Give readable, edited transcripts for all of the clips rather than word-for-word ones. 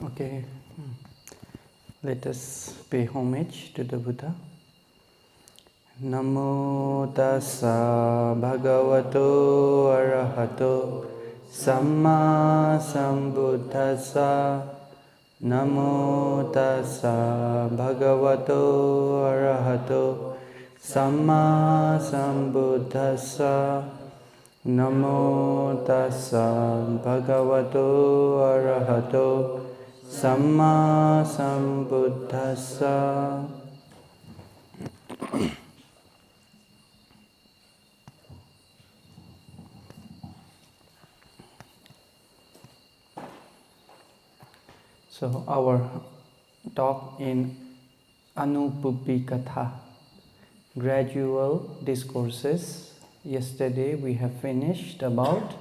Okay, let us pay homage to the Buddha. Namo tassa bhagavato arahato samma sambuddhassa. Namo tassa bhagavato arahato samma sambuddhassa. Namo tassa bhagavato arahato samma sambuddhassa. So our talk in Ānupubbī Kathā, Gradual Discourses. Yesterday we have finished about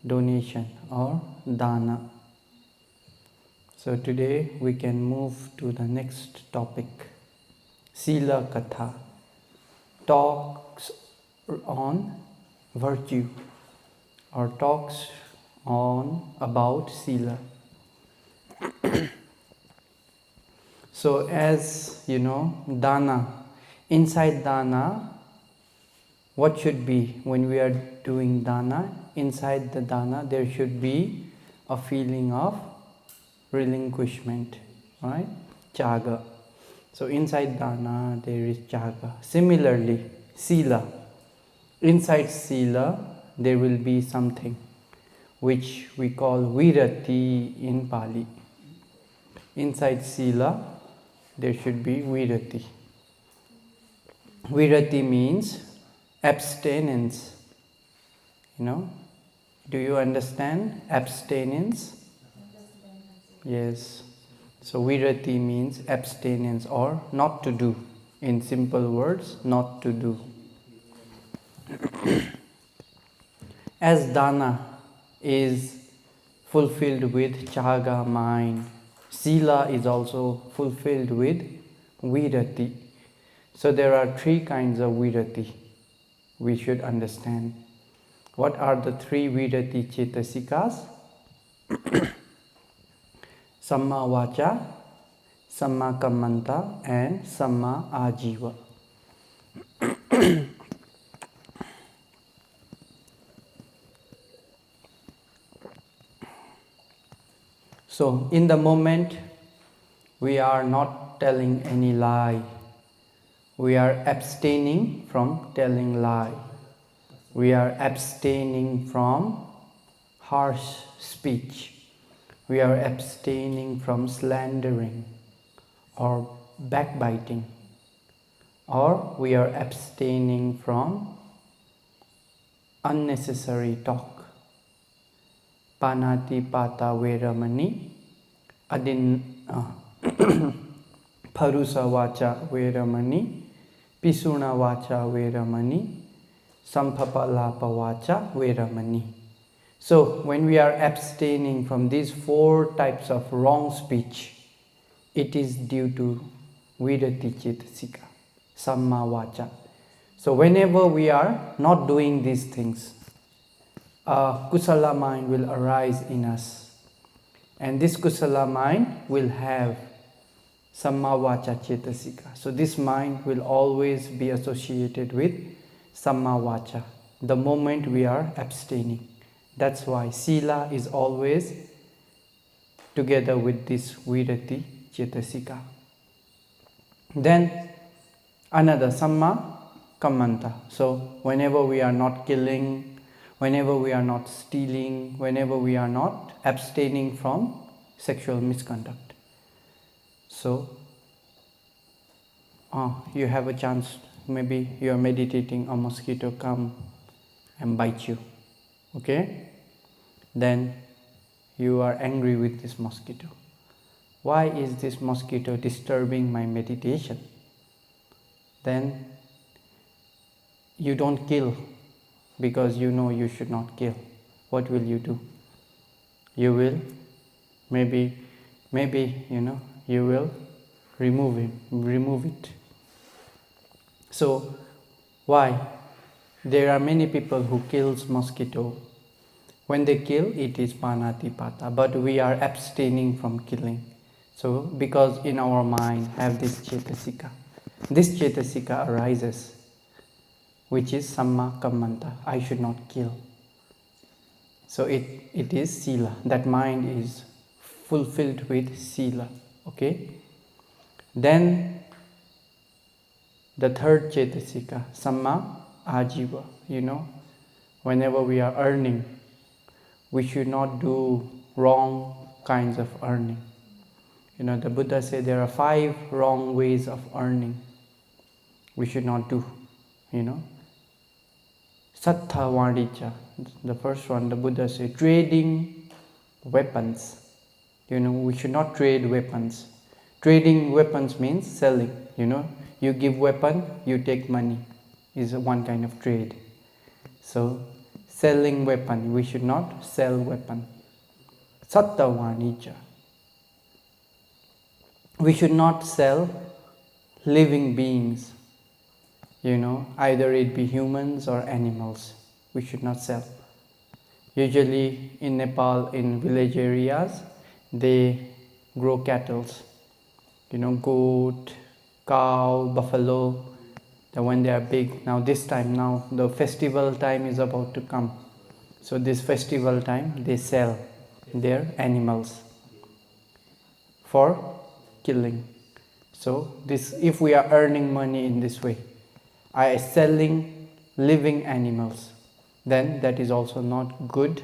donation or dana. So today we can move to the next topic, Sīla Kathā, talks on virtue or talks on about Sīla. So as you know, dana, inside dana, what should be when we are doing dana? Inside the dana there should be a feeling of relinquishment, right? Chaga. So inside dana there is chaga. Similarly, Sīla. Inside Sīla there will be something which we call virati in Pali. Inside Sīla there should be virati. Virati means abstinence. You know, do you understand abstinence? Yes. So virati means abstinence or not to do. In simple words, not to do. As dana is fulfilled with chaga mind, Sīla is also fulfilled with virati. So there are three kinds of virati we should understand. What are the three virati cetasikas? Samma vaca, samma kammanta, and samma ajiva. So in the moment we are not telling any lie. We are abstaining from telling lie. We are abstaining from harsh speech. We are abstaining from slandering or backbiting. Or we are abstaining from unnecessary talk. Panati pata veramani, parusa vacha veramani, pisuna vacha veramani, sampapalapa vacha veramani. So when we are abstaining from these four types of wrong speech, it is due to virati cetasika, samma vaca. So whenever we are not doing these things, a kusala mind will arise in us, and this kusala mind will have samma vaca cetasika. So this mind will always be associated with samma vaca the moment we are abstaining. That's why Sīla is always together with this virati cetasika. Then another samma kammanta. So whenever we are not killing, whenever we are not stealing, whenever we are not abstaining from sexual misconduct. So you have a chance, maybe you are meditating, a mosquito come and bite you. Okay? Then you are angry with this mosquito. Why is this mosquito disturbing my meditation? Then you don't kill because you know you should not kill. What will you do? You will maybe you will remove it. So why? There are many people who kills mosquito When they kill, it is panatipata, but we are abstaining from killing. So, because in our mind have this cetasika. This cetasika arises, which is samma kammanta, I should not kill. So it is Sīla. That mind is fulfilled with Sīla. Okay? Then the third cetasika, samma ajiva. Whenever we are earning, we should not do wrong kinds of earning. The Buddha said there are 5 wrong ways of earning. We should not do. Sattha Vāṇicca. The first one, the Buddha said, trading weapons. We should not trade weapons. Trading weapons means selling. You give weapon, you take money. Is one kind of trade. So, selling weapon, we should not sell weapon. Sattha Vāṇicca. We should not sell living beings. Either it be humans or animals. We should not sell. Usually in Nepal, in village areas, they grow cattle. Goat, cow, buffalo. When they are big. Now the festival time is about to come. So this festival time, they sell their animals for killing. So if we are earning money in this way, I selling living animals, then that is also not good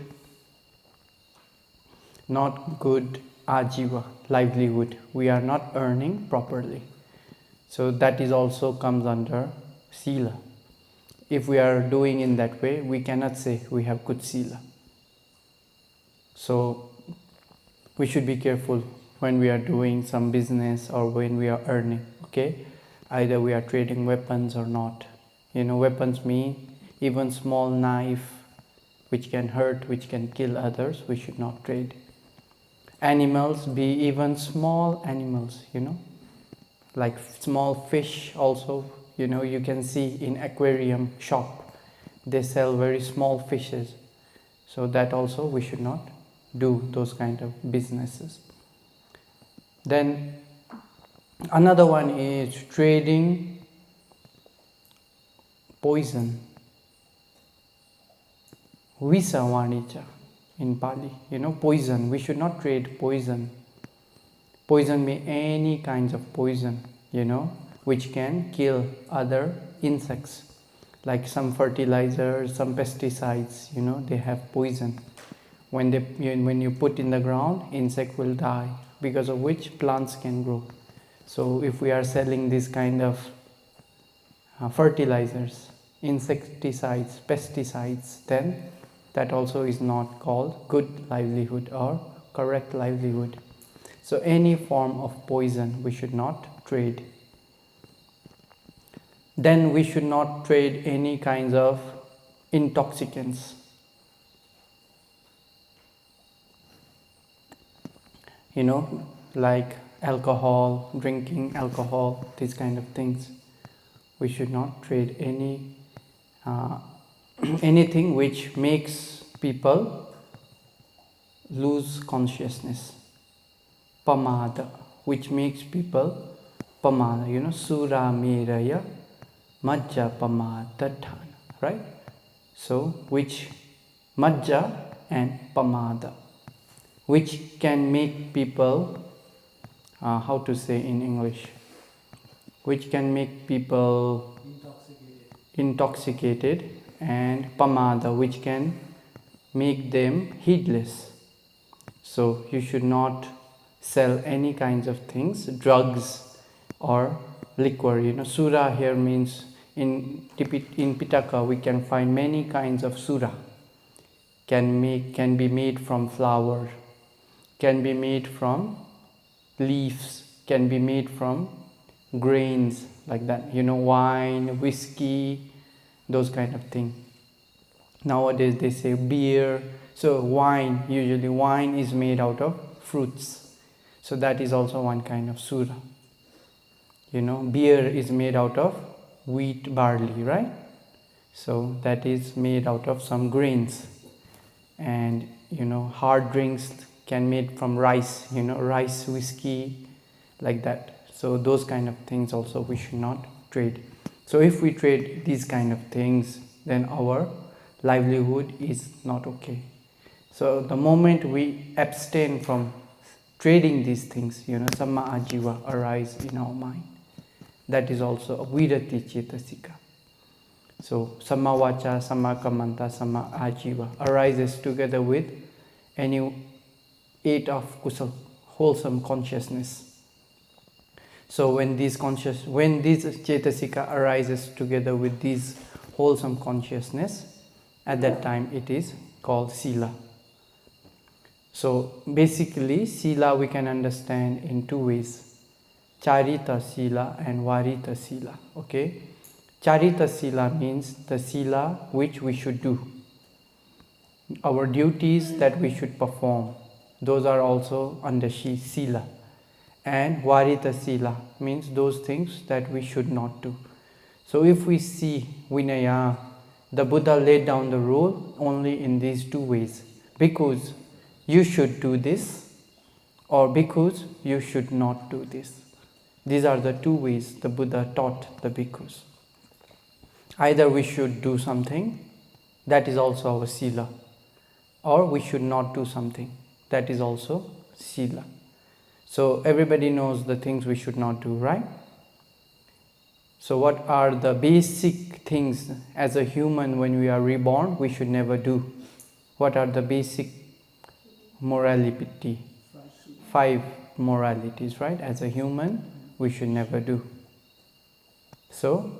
ajiva, livelihood. We are not earning properly. So that is also comes under Sīla. If we are doing in that way, we cannot say we have good Sīla. So we should be careful when we are doing some business or when we are earning. Okay? Either we are trading weapons or not. Weapons mean even small knife which can hurt, which can kill others, we should not trade. Animals, be even small animals, like small fish also, you can see in aquarium shop, they sell very small fishes. So that also we should not do those kind of businesses. Then another one is trading poison. Visa Vāṇicca in Pali. Poison. We should not trade poison. Poison means any kinds of poison, which can kill other insects. Like some fertilizers, some pesticides, they have poison. When you put in the ground, insect will die, because of which plants can grow. So if we are selling this kind of fertilizers, insecticides, pesticides, then that also is not called good livelihood or correct livelihood. So any form of poison we should not trade. Then we should not trade any kinds of intoxicants. Like alcohol, drinking alcohol, these kind of things. We should not trade anything which makes people lose consciousness. Pamada, which makes people pamada, sura miraya majja pamadadhana, right? So, which majja and pamada, which can make people, how to say in English, which can make people intoxicated, and pamada, which can make them heedless. So you should not sell any kinds of things, drugs or liquor. Sura here means in Pitaka we can find many kinds of sura. Can be made from flour, can be made from leaves, can be made from grains, like that. Wine, whiskey, those kind of things. Nowadays they say beer. So wine, usually wine is made out of fruits. So that is also one kind of sura. Beer is made out of wheat, barley, right? So that is made out of some grains. and hard drinks can made from rice, rice, whiskey, like that. So those kind of things also we should not trade. So if we trade these kind of things, then our livelihood is not okay. So the moment we abstain from trading these things, samma ajiva arise in our mind. That is also a virati cetasika. So samma vacha, samma kammanta, samma ajiva arises together with any 8 of kusal, wholesome consciousness. So when this cetasika arises together with this wholesome consciousness, at that time it is called Sīla. So basically Sīla we can understand in 2 ways: Charita Sīla and Varita Sīla. Okay, Charita Sīla means the Sīla which we should do, our duties that we should perform, those are also under Sīla. And Varita Sīla means those things that we should not do. So if we see Vinaya, the Buddha laid down the rule only in these 2 ways: because you should do this, or because you should not do this. These are the 2 ways the Buddha taught the bhikkhus. Either we should do something, that is also our Sīla, or we should not do something, that is also Sīla. So everybody knows the things we should not do, right? So what are the basic things as a human when we are reborn we should never do? What are the basic morality? 5 moralities, right? As a human we should never do. So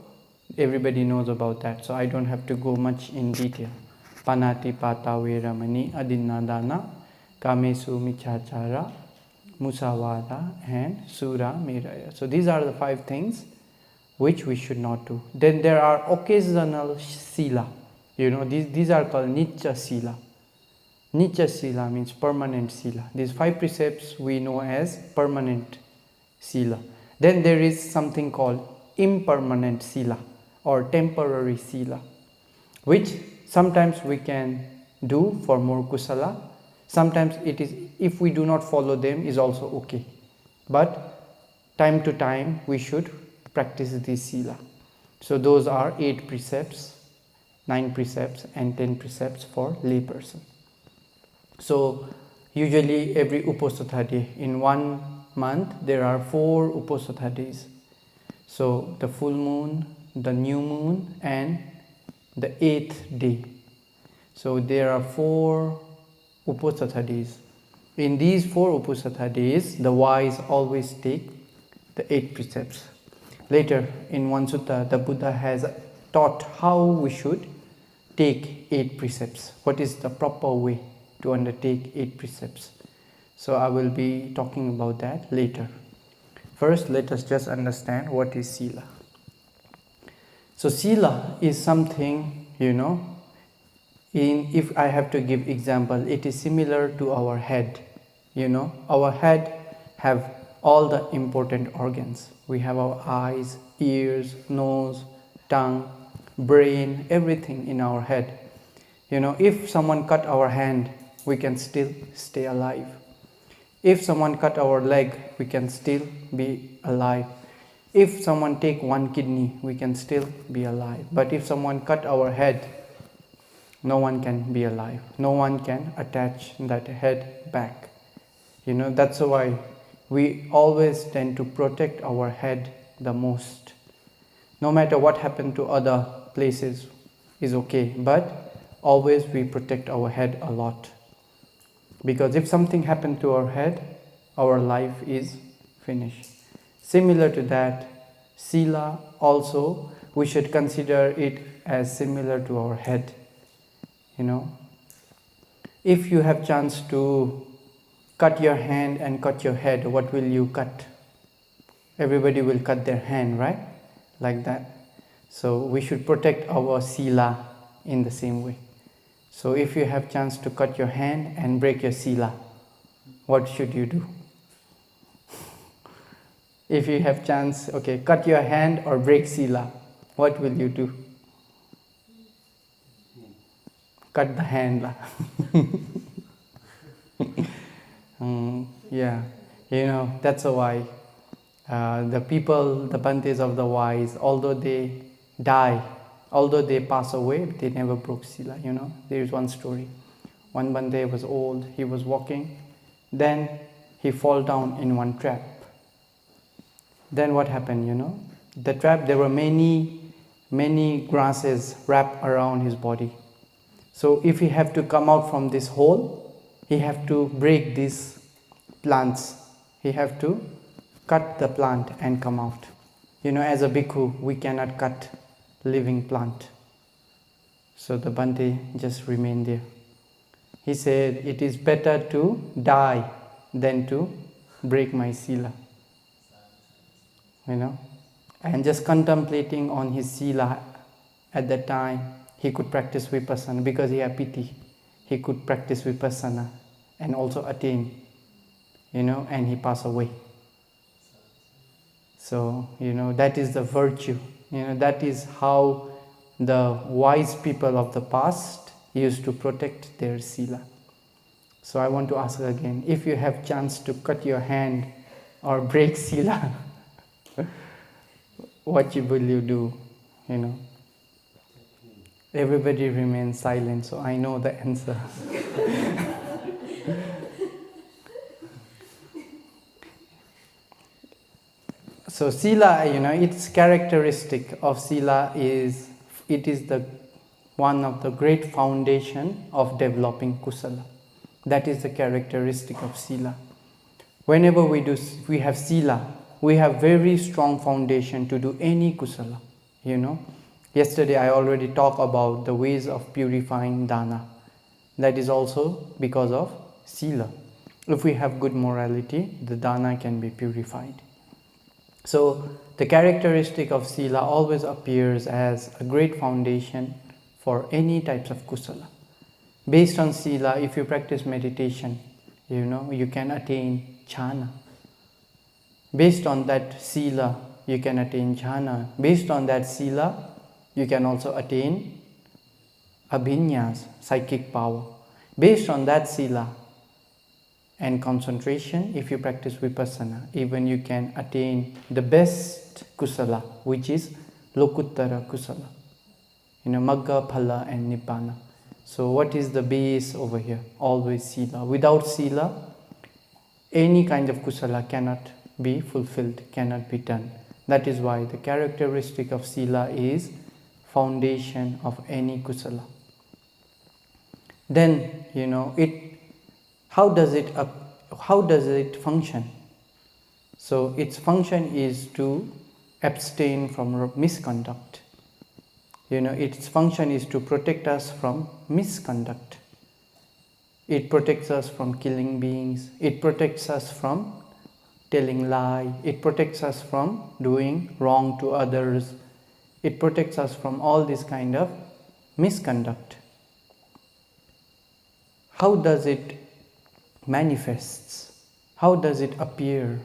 everybody knows about that, so I don't have to go much in detail. Panati pata veramani adinadana kamesu michachara musavada and sura miraya. So these are the 5 things which we should not do. Then there are occasional Sīla. These are called Nitya Sīla. Nitya Sīla means permanent Sīla. These 5 precepts we know as permanent Sīla. Then there is something called impermanent Sīla or temporary Sīla, which sometimes we can do for more kusala. Sometimes it is, if we do not follow them, is also okay. But time to time we should practice this Sīla. So those are 8 precepts, 9 precepts and 10 precepts for layperson. So usually every Uposatha day, in 1 month there are 4 Uposatha days. So the full moon, the new moon and the 8th day. So there are 4 Uposatha days. In these 4 Uposatha days, the wise always take the 8 precepts. Later in one sutta, the Buddha has taught how we should take 8 precepts. What is the proper way to undertake 8 precepts? So I will be talking about that later. First, let us just understand what is Sīla. So Sīla is something, if I have to give example, it is similar to our head. Our head have all the important organs. We have our eyes, ears, nose, tongue, brain, everything in our head. If someone cut our hand, we can still stay alive. If someone cut our leg, we can still be alive. If someone take 1 kidney, we can still be alive. But if someone cut our head, no one can be alive. No one can attach that head back. That's why we always tend to protect our head the most. No matter what happened to other places is okay, but always we protect our head a lot. Because if something happened to our head, our life is finished. Similar to that, Sīla also, we should consider it as similar to our head. If you have chance to cut your hand and cut your head, what will you cut? Everybody will cut their hand, right? Like that. So we should protect our Sīla in the same way. So if you have chance to cut your hand and break your Sīla, what should you do? If you have chance, okay, cut your hand or break Sīla, what will you do? cut the hand. Yeah, that's why the people, the Bhantes of the wise, although they die, although they pass away, they never broke Sīla. There is one story. One Bhante was old, he was walking, then he fall down in one trap. Then what happened, the trap, there were many grasses wrapped around his body. So if he have to come out from this hole, he have to break these plants. He have to cut the plant and come out. As a bhikkhu, we cannot cut living plant. So the Bhante just remained there. He said, it is better to die than to break my Sīla. And just contemplating on his Sīla at that time, he could practice vipassana because he had piti. He could practice vipassana and also attain, and he passed away. So, that is the virtue. That is how the wise people of the past used to protect their Sīla. So I want to ask again, if you have chance to cut your hand or break Sīla, what will you do? Everybody remains silent, so I know the answer. So Sīla, its characteristic of Sīla is, it is one of the great foundation of developing kusala. That is the characteristic of Sīla. Whenever we have Sīla, we have very strong foundation to do any kusala. Yesterday I already talked about the ways of purifying dana. That is also because of Sīla. If we have good morality, the dana can be purified. So the characteristic of Sīla always appears as a great foundation for any types of kusala. Based on Sīla, if you practice meditation, you can attain jhana. Based on that Sīla, you can attain jhana. Based on that Sīla, you can also attain abhinyas, psychic power. Based on that Sīla and concentration, if you practice vipassana, even you can attain the best kusala, which is lokuttara kusala. Magga, phala and nibbana. So what is the base over here? Always Sīla. Without Sīla, any kind of kusala cannot be fulfilled, cannot be done. That is why the characteristic of Sīla is foundation of any kusala. Then, how does it function? So its function is to abstain from misconduct. Its function is to protect us from misconduct. It protects us from killing beings. It protects us from telling lie. It protects us from doing wrong to others. It protects us from all this kind of misconduct. How does it manifests? How does it appear?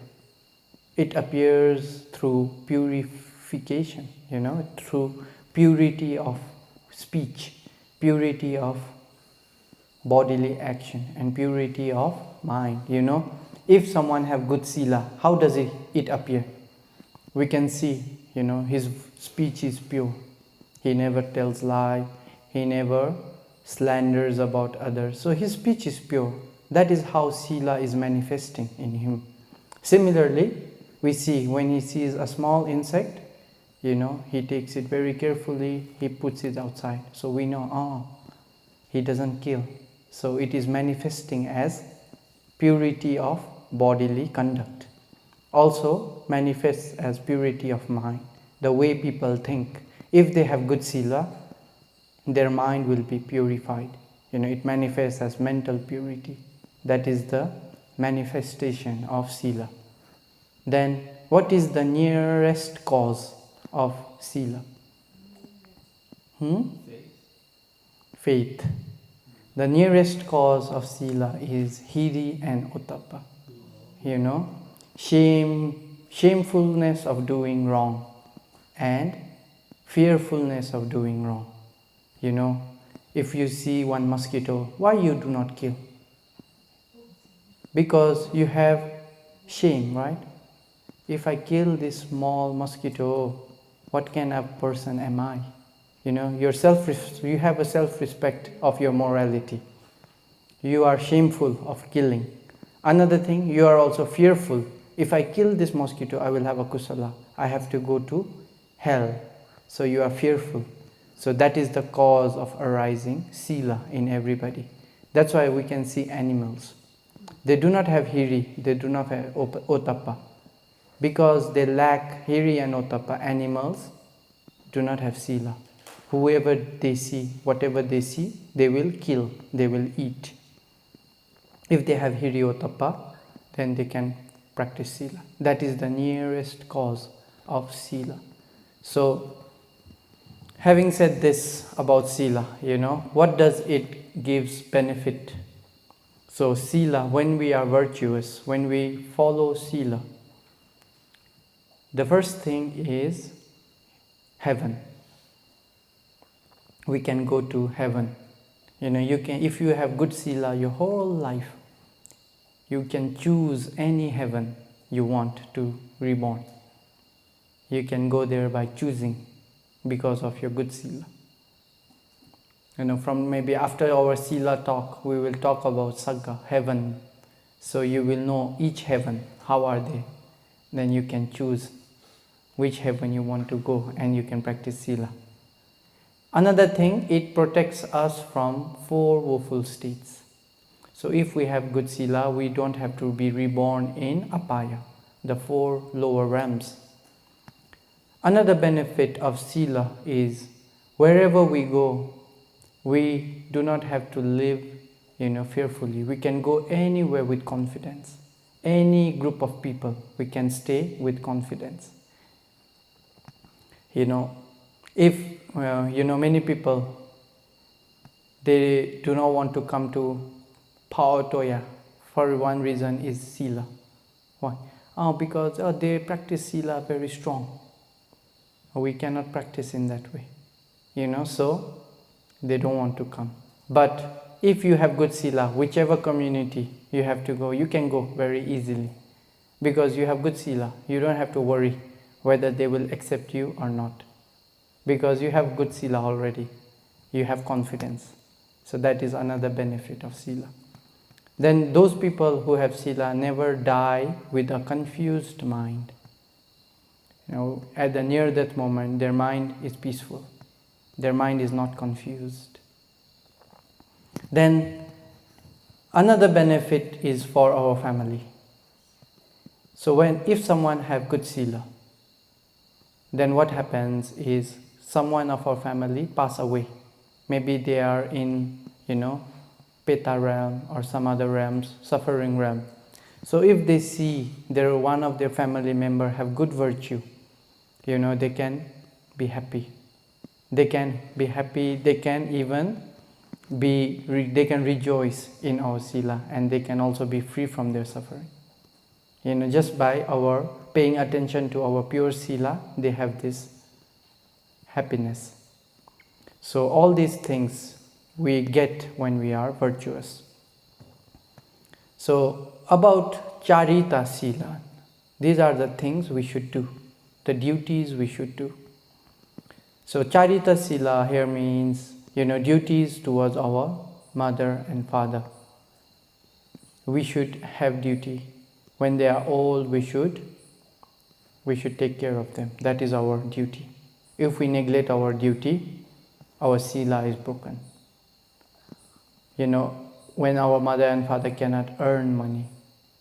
It appears through purification, through purity of speech, purity of bodily action, and purity of mind. If someone have good Sīla, how does it appear? We can see, his speech is pure. He never tells lie. He never slanders about others. So his speech is pure. That is how Sīla is manifesting in him. Similarly, we see when he sees a small insect, he takes it very carefully, he puts it outside. So we know, he doesn't kill. So it is manifesting as purity of bodily conduct. Also manifests as purity of mind. The way people think. If they have good Sīla, their mind will be purified. It manifests as mental purity. That is the manifestation of Sīla. Then, what is the nearest cause of Sīla? Faith. The nearest cause of Sīla is hiri and ottappa. Shamefulness of doing wrong and fearfulness of doing wrong. If you see one mosquito, why you do not kill? Because you have shame, right? If I kill this small mosquito, what kind of person am I? You have a self-respect of your morality. You are shameful of killing. Another thing, you are also fearful. If I kill this mosquito, I will have a kusala. I have to go to hell. So you are fearful. So that is the cause of arising Sīla in everybody. That's why we can see animals. They do not have hiri, they do not have otappa. Because they lack hiri and otappa, animals do not have Sīla. Whoever they see, whatever they see, they will kill, they will eat. If they have hiri otappa, then they can practice Sīla. That is the nearest cause of Sīla. So, having said this about Sīla, what does it gives benefit? So Sīla, when we are virtuous, when we follow Sīla, the first thing is heaven. We can go to heaven. You can, if you have good Sīla your whole life, you can choose any heaven you want to reborn. You can go there by choosing because of your good Sīla. From maybe after our Sīla talk, we will talk about Sagga, heaven. So you will know each heaven, how are they. Then you can choose which heaven you want to go and you can practice Sīla. Another thing, it protects us from 4 woeful states. So if we have good Sīla, we don't have to be reborn in Apaya, the 4 lower realms. Another benefit of Sīla is wherever we go, we do not have to live, fearfully. We can go anywhere with confidence. Any group of people, we can stay with confidence. If, many people, they do not want to come to Paotoya for one reason is Sīla. Why? Because they practice Sīla very strong. We cannot practice in that way. So they don't want to come. But if you have good Sīla, whichever community you have to go, you can go very easily. Because you have good Sīla, you don't have to worry whether they will accept you or not. Because you have good Sīla already. You have confidence. So that is another benefit of Sīla. Then those people who have Sīla never die with a confused mind. At the near death moment, their mind is peaceful. Their mind is not confused. Then another benefit is for our family. So if someone have good Sīla, then what happens is someone of our family pass away. Maybe they are in, Peta realm or some other realms, suffering realm. So if they see one of their family member have good virtue, they can be happy. They can be happy, they can even they can rejoice in our Sīla, and they can also be free from their suffering. Just by our paying attention to our pure Sīla, they have this happiness. So all these things we get when we are virtuous. So about Charita Sīla, these are the things we should do, the duties we should do. So Charita Sīla here means, duties towards our mother and father. We should have duty. When they are old, we should take care of them. That is our duty. If we neglect our duty, our Sīla is broken. When our mother and father cannot earn money,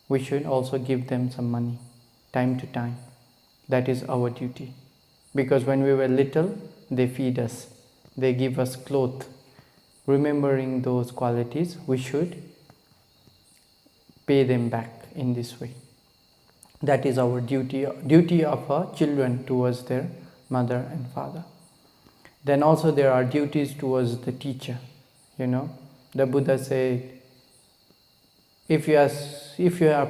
we should also give them some money, time to time. That is our duty. Because when we were little, they feed us, they give us clothes. Remembering those qualities, we should pay them back in this way. That is our duty of our children towards their mother and father. Then also there are duties towards the teacher. The Buddha said, if you are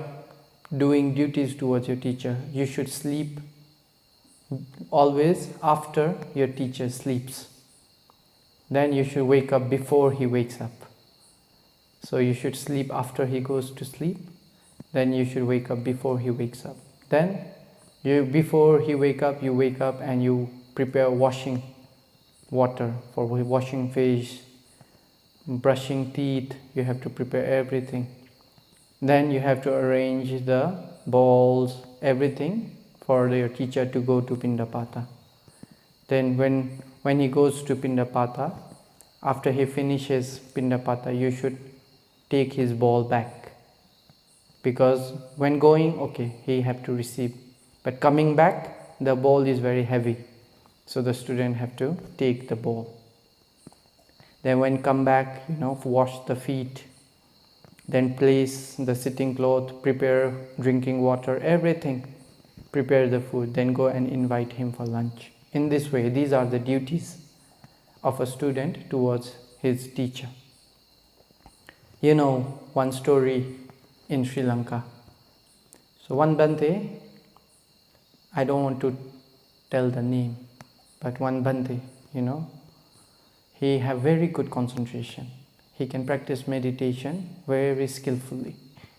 doing duties towards your teacher, you should sleep always after your teacher sleeps. then you should wake up before he wakes up. So you should sleep after he goes to sleep, then you should wake up before he wakes up. Then before he wake up, you wake up and you prepare washing water for washing face, brushing teeth, you have to prepare everything. Then you have to arrange the bowls, everything for your teacher to go to Pindapata. Then when he goes to Pindapata, after he finishes Pindapata, you should take his bowl back. Because when going, okay, he have to receive. But coming back, the bowl is very heavy. So the student have to take the bowl. Then when come back, wash the feet. Then place the sitting cloth, prepare drinking water, everything. Prepare the food, then go and invite him for lunch. In this way, these are the duties of a student towards his teacher. You know one story in Sri Lanka. So one Bhante, I don't want to tell the name, but one Bhante, he have very good concentration. He can practice meditation very skillfully.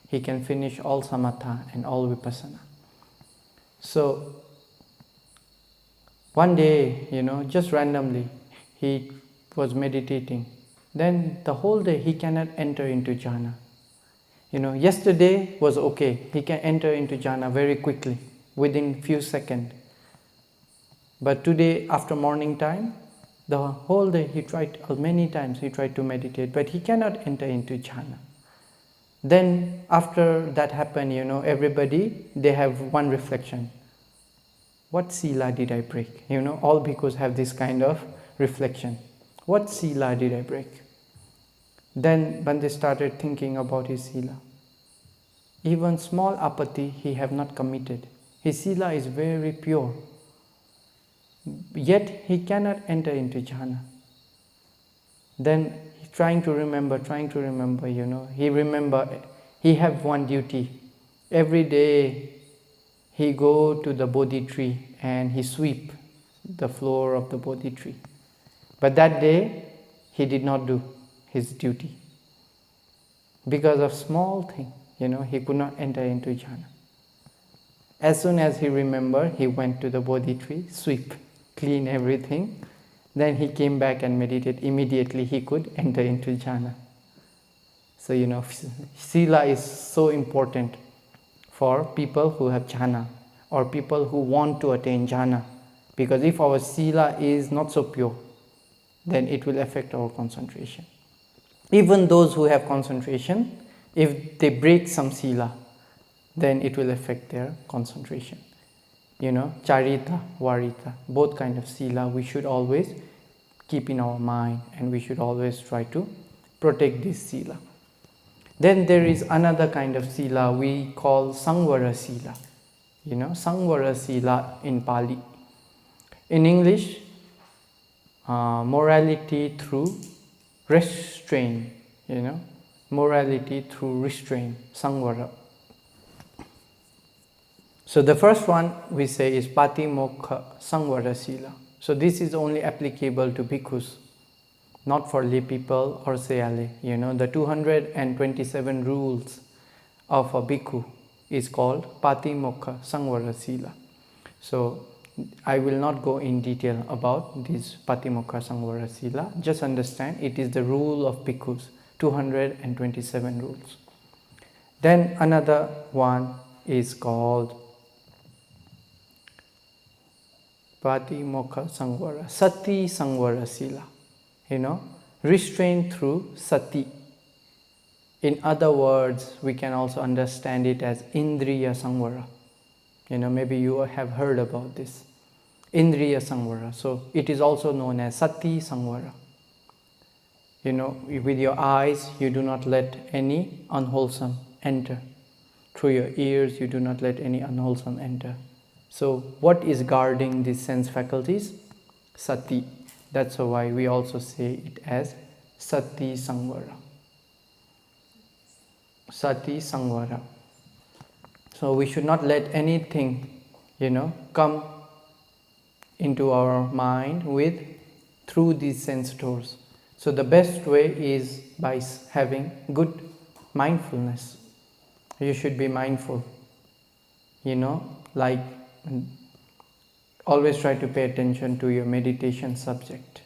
He can finish all samatha and all vipassana. So one day, just randomly, he was meditating. Then the whole day he cannot enter into jhana. Yesterday was okay. He can enter into jhana very quickly, within few seconds. But today, after morning time, the whole day he tried, many times he tried to meditate, but he cannot enter into jhana. Then after that happened, everybody, they have one reflection. What Sīla did I break? All bhikkhus have this kind of reflection. What Sīla did I break? Then Bhante started thinking about his Sīla. Even small apathy he have not committed. His Sīla is very pure. Yet he cannot enter into jhana. Then trying to remember, he have one duty. Every day he go to the Bodhi tree and he sweep the floor of the Bodhi tree. But that day he did not do his duty. Because of small thing, he could not enter into jhana. As soon as he remembered, he went to the Bodhi tree, sweep, clean everything. Then he came back and meditated. Immediately he could enter into jhana. So, Sīla is so important for people who have jhana or people who want to attain jhana. Because if our Sīla is not so pure, then it will affect our concentration. Even those who have concentration, if they break some Sīla, then it will affect their concentration. Charita, Varita, both kind of Sīla we should always keep in our mind, and we should always try to protect this Sīla. Then there is another kind of Sīla we call Samvara Sīla. Samvara Sīla in Pali. In English, morality through restraint. Morality through restraint, Samvara. So the first one we say is Patimokkha Samvara Sīla. So this is only applicable to bhikkhus, not for lay people or sayale. The 227 rules of a bhikkhu is called Patimokkha Samvara Sīla. So I will not go in detail about this Patimokkha Samvara Sīla. Just understand it is the rule of bhikkhus, 227 rules. Then another one is called Patimokkha Samvara, Sati Samvara Sīla. Restraint through Sati. In other words, we can also understand it as Indriya Samvara. Maybe you have heard about this. Indriya Samvara. So it is also known as Sati Samvara. With your eyes, you do not let any unwholesome enter. Through your ears, you do not let any unwholesome enter. So what is guarding these sense faculties? Sati. That's why we also say it as Sati Samvara. Sati Samvara. So we should not let anything, come into our mind through these sense doors. So the best way is by having good mindfulness. You should be mindful, like always try to pay attention to your meditation subject.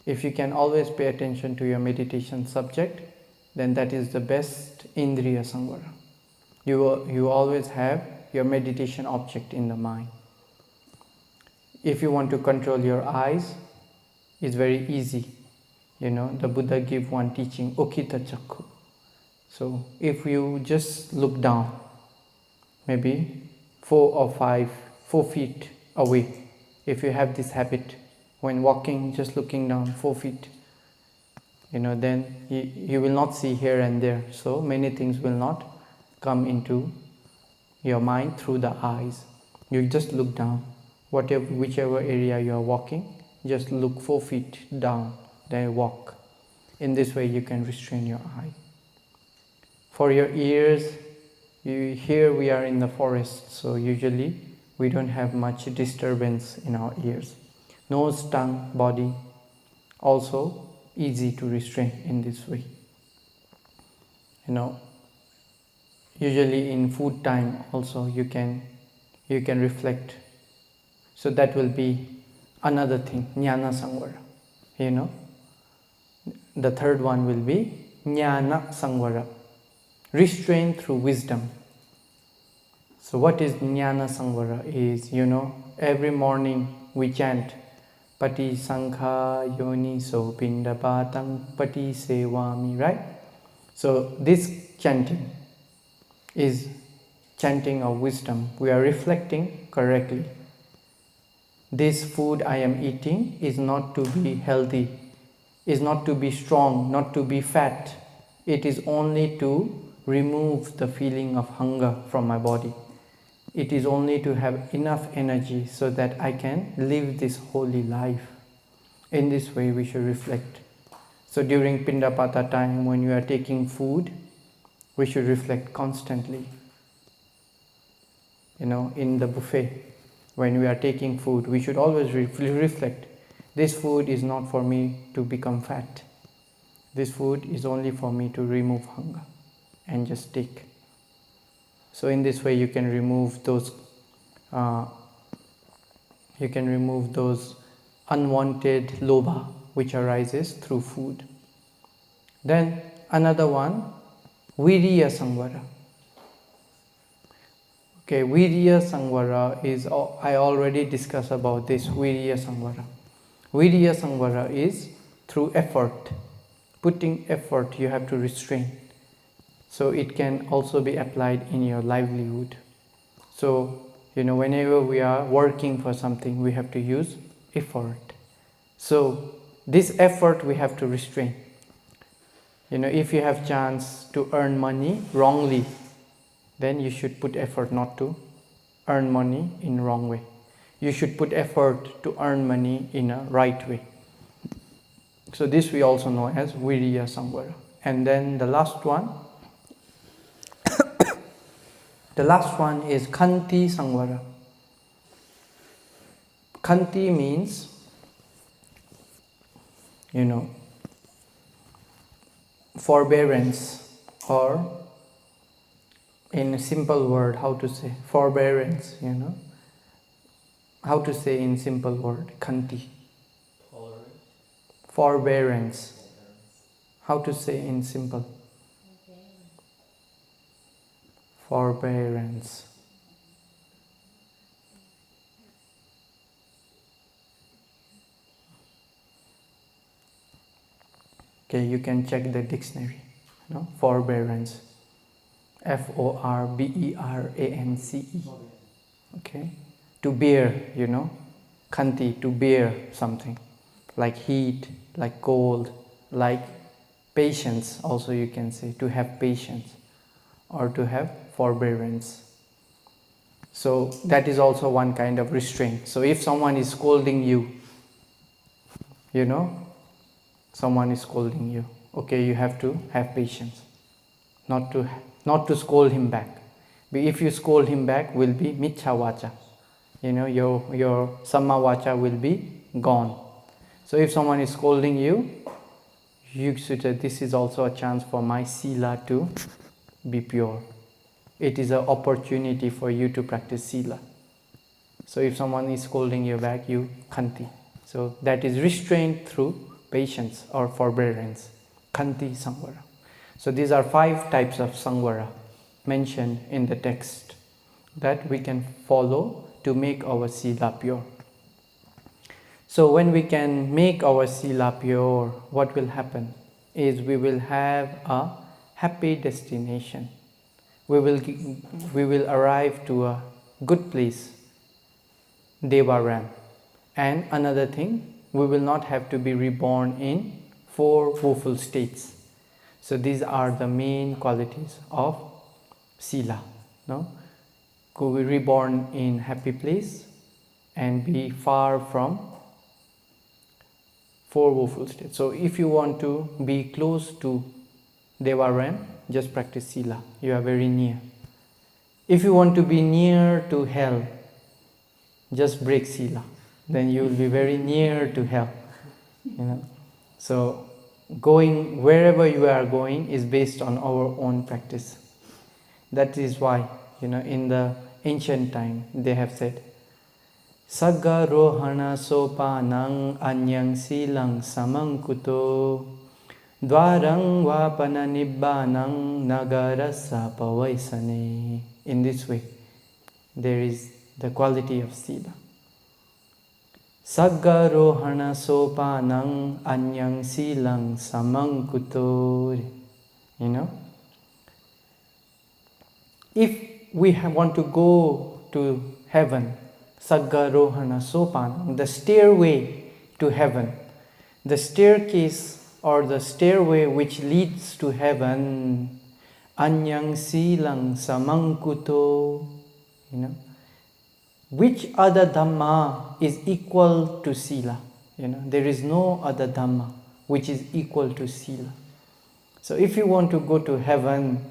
If you can always pay attention to your meditation subject, then that is the best Indriya Samvara. You always have your meditation object in the mind. If you want to control your eyes, it's very easy. The Buddha gave one teaching, Okita Chakku. So if you just look down, maybe 4 feet away, if you have this habit, when walking, just looking down 4 feet, then you will not see here and there. So many things will not come into your mind through the eyes. You just look down, whichever area you are walking, just look 4 feet down, then walk. In this way you can restrain your eye. For your ears, here we are in the forest, so usually we don't have much disturbance in our ears. Nose, tongue, body, also easy to restrain in this way. Usually in food time also you can reflect. So that will be another thing, Jnana Samvara. The third one will be Jnana Samvara, restraint through wisdom. So what is Jnana Samvara is, every morning we chant Pati Sankha Yoni So Pindapatang Pati Sevami, right? So this chanting is chanting of wisdom. We are reflecting correctly. This food I am eating is not to be healthy, is not to be strong, not to be fat. It is only to remove the feeling of hunger from my body. It is only to have enough energy so that I can live this holy life. In this way we should reflect. So during Pindapata time, when you are taking food, we should reflect constantly. In the buffet, when we are taking food, we should always reflect. This food is not for me to become fat. This food is only for me to remove hunger and just take. So in this way you can remove those unwanted lobha which arises through food. Then another one, Viriya Samvara. Okay, Viriya Samvara is, I already discussed about this, Viriya Samvara. Viriya Samvara is through effort. Putting effort, you have to restrain. So it can also be applied in your livelihood. So, whenever we are working for something, we have to use effort. So this effort we have to restrain. If you have chance to earn money wrongly, then you should put effort not to earn money in wrong way. You should put effort to earn money in a right way. So this we also know as Viriya Samvara. And then the last one, is Khanti Samvara. Khanti means, forbearance, or in a simple word, how to say forbearance, how to say in simple word, Khanti. Forbearance. How to say in simple? Forbearance. Okay, you can check the dictionary. Forbearance. Forbearance. Okay, to bear. Khanti, to bear something, like heat, like cold, like patience. Also, you can say to have patience, or to have forbearance. So that is also one kind of restraint. So if someone is scolding you, someone is scolding you, okay, you have to have patience, not to scold him back. But if you scold him back, will be miccha vacha. Your samma vacha will be gone. So if someone is scolding you, Yuksutta, this is also a chance for my Sīla to be pure. It is an opportunity for you to practice Sīla. So if someone is scolding you back, you khanti. So that is restraint through patience or forbearance. Khanti Sangvara. So these are 5 types of Sangvara mentioned in the text that we can follow to make our Sīla pure. So when we can make our Sīla pure, what will happen is we will have a happy destination. We will arrive to a good place, Devaram. And another thing, we will not have to be reborn in 4 woeful states. So these are the main qualities of Sīla. No? Go be reborn in happy place and be far from 4 woeful states. So if you want to be close to Devaram, just practice Sīla. You are very near. If you want to be near to hell, just break Sīla. Then you will be very near to hell. So going wherever you are going is based on our own practice. That is why, in the ancient time, they have said, Sagga rohana sopanang anyang silang samangkuto dvarang vapana nibbanang nagarasa pavaisane. In this way, there is the quality of Sīla. Sagga rohana sopanang anyang silang samangkuto. If we want to go to heaven, Sagga rohana sopanang, the stairway to heaven, the staircase or the stairway which leads to heaven, anyang silang samangkuto. Which other Dhamma is equal to Sīla? There is no other Dhamma which is equal to Sīla. So if you want to go to heaven,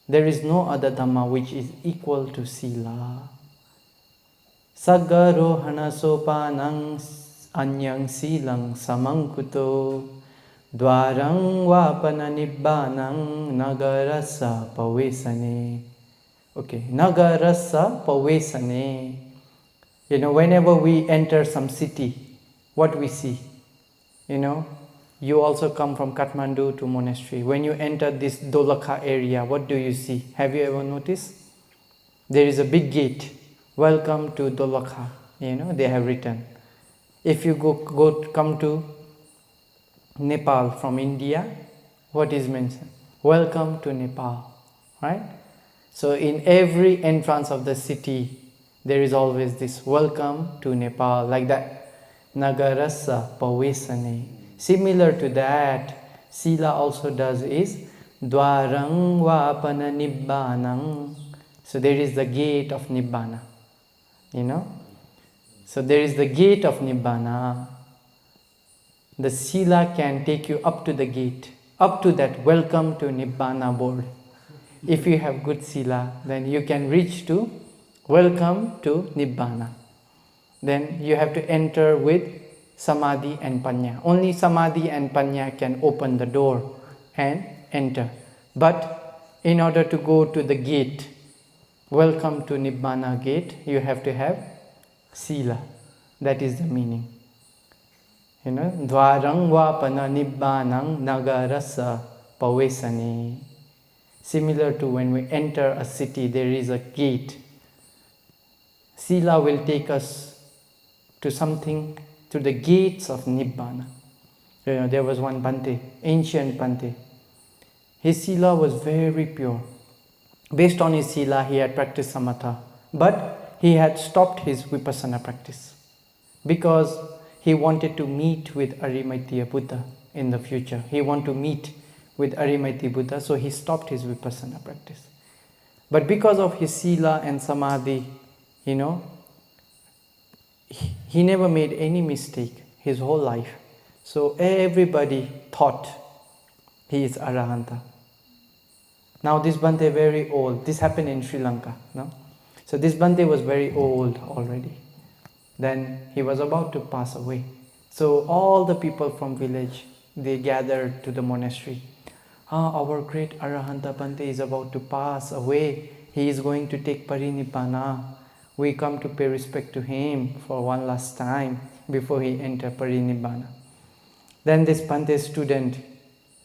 there is no other Dhamma which is equal to Sīla. Sagga rohana sopanang anyang silang samangkuto dvarang vapana nibbanang nagarasa pavesane. Okay, nagarasa pavesane. Whenever we enter some city, what we see? You also come from Kathmandu to monastery. When you enter this Dolakha area, what do you see? Have you ever noticed? There is a big gate. Welcome to Dolakha. They have written. If you come to Nepal from India, what is mentioned? Welcome to Nepal. Right? So in every entrance of the city, there is always this welcome to Nepal, like that. Nagarasa pavesane. Similar to that, Sīla also does is dvarang vapana nibbanang. So there is the gate of Nibbana. So there is the gate of Nibbana. The Sīla can take you up to the gate, up to that welcome to Nibbana board. If you have good Sīla, then you can reach to welcome to Nibbana. Then you have to enter with Samadhi and Panya. Only Samadhi and Panya can open the door and enter. But in order to go to the gate, welcome to Nibbana gate, you have to have Sīla. That is the meaning. Dvarang vapana nibbanang nagarasa pavesane. Similar to when we enter a city, there is a gate. Sīla will take us to something, to the gates of Nibbana. There was one Bhante, ancient Bhante. His Sīla was very pure. Based on his Sīla, he had practiced Samatha. But he had stopped his Vipassana practice. Because he wanted to meet with Arimaitya Buddha in the future. He wanted to meet with Arimaitya Buddha, so he stopped his Vipassana practice. But because of his Sīla and Samadhi, he never made any mistake his whole life. So everybody thought he is Arahanta. Now this Bhante very old. This happened in Sri Lanka. No? So this Bhante was very old already. Then he was about to pass away. So all the people from village, they gathered to the monastery. Our great Arahanta Bhante is about to pass away. He is going to take parinibbana. We come to pay respect to him for one last time before he enter parinibbana. Then this Bhante student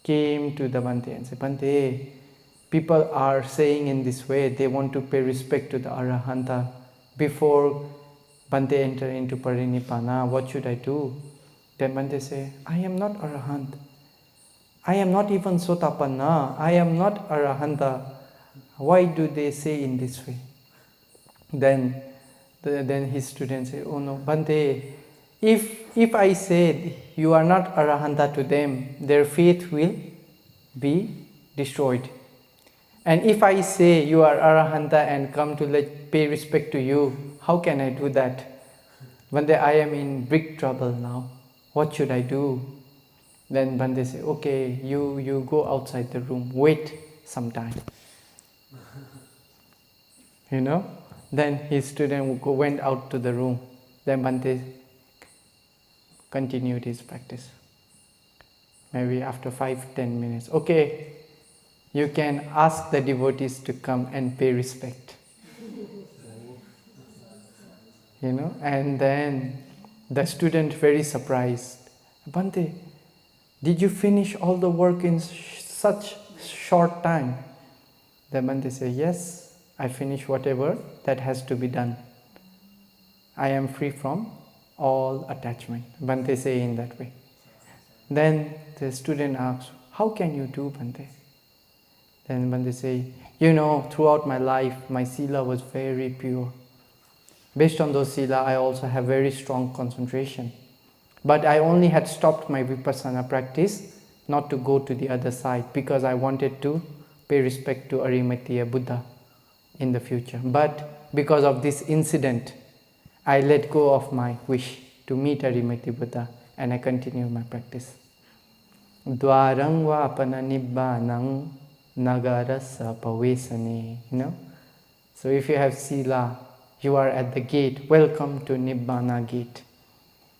came to the Bhante and said, Bhante, people are saying in this way, they want to pay respect to the Arahanta before Bhante enter into parinibbana. What should I do? Then Bhante say, I am not Arahant. I am not even Sotapanna. I am not Arahanta. Why do they say in this way? Then his student say, oh no, Bhante, if I said you are not Arahanta to them, their faith will be destroyed. And if I say you are Arahanta and come to pay respect to you, how can I do that? Bhante, I am in big trouble now. What should I do? Then Bhante say, okay, you go outside the room, wait some time. Then his student went out to the room. Then Bhante continued his practice. Maybe after 5-10 minutes, okay, you can ask the devotees to come and pay respect. And then the student very surprised, Bhante, did you finish all the work in such short time? Then Bhante said, yes, I finished whatever that has to be done. I am free from all attachment. Bhante say in that way. Then the student asks, how can you do, Bhante? Then Bhante say, throughout my life, my Sīla was very pure. Based on those Sīla, I also have very strong concentration. But I only had stopped my Vipassana practice not to go to the other side because I wanted to pay respect to Arimathya Buddha in the future. But because of this incident, I let go of my wish to meet Arimathya Buddha and I continued my practice. Dwarang vapana nibbanang nagarasa pavesane. So if you have Sīla, you are at the gate. Welcome to Nibbana gate.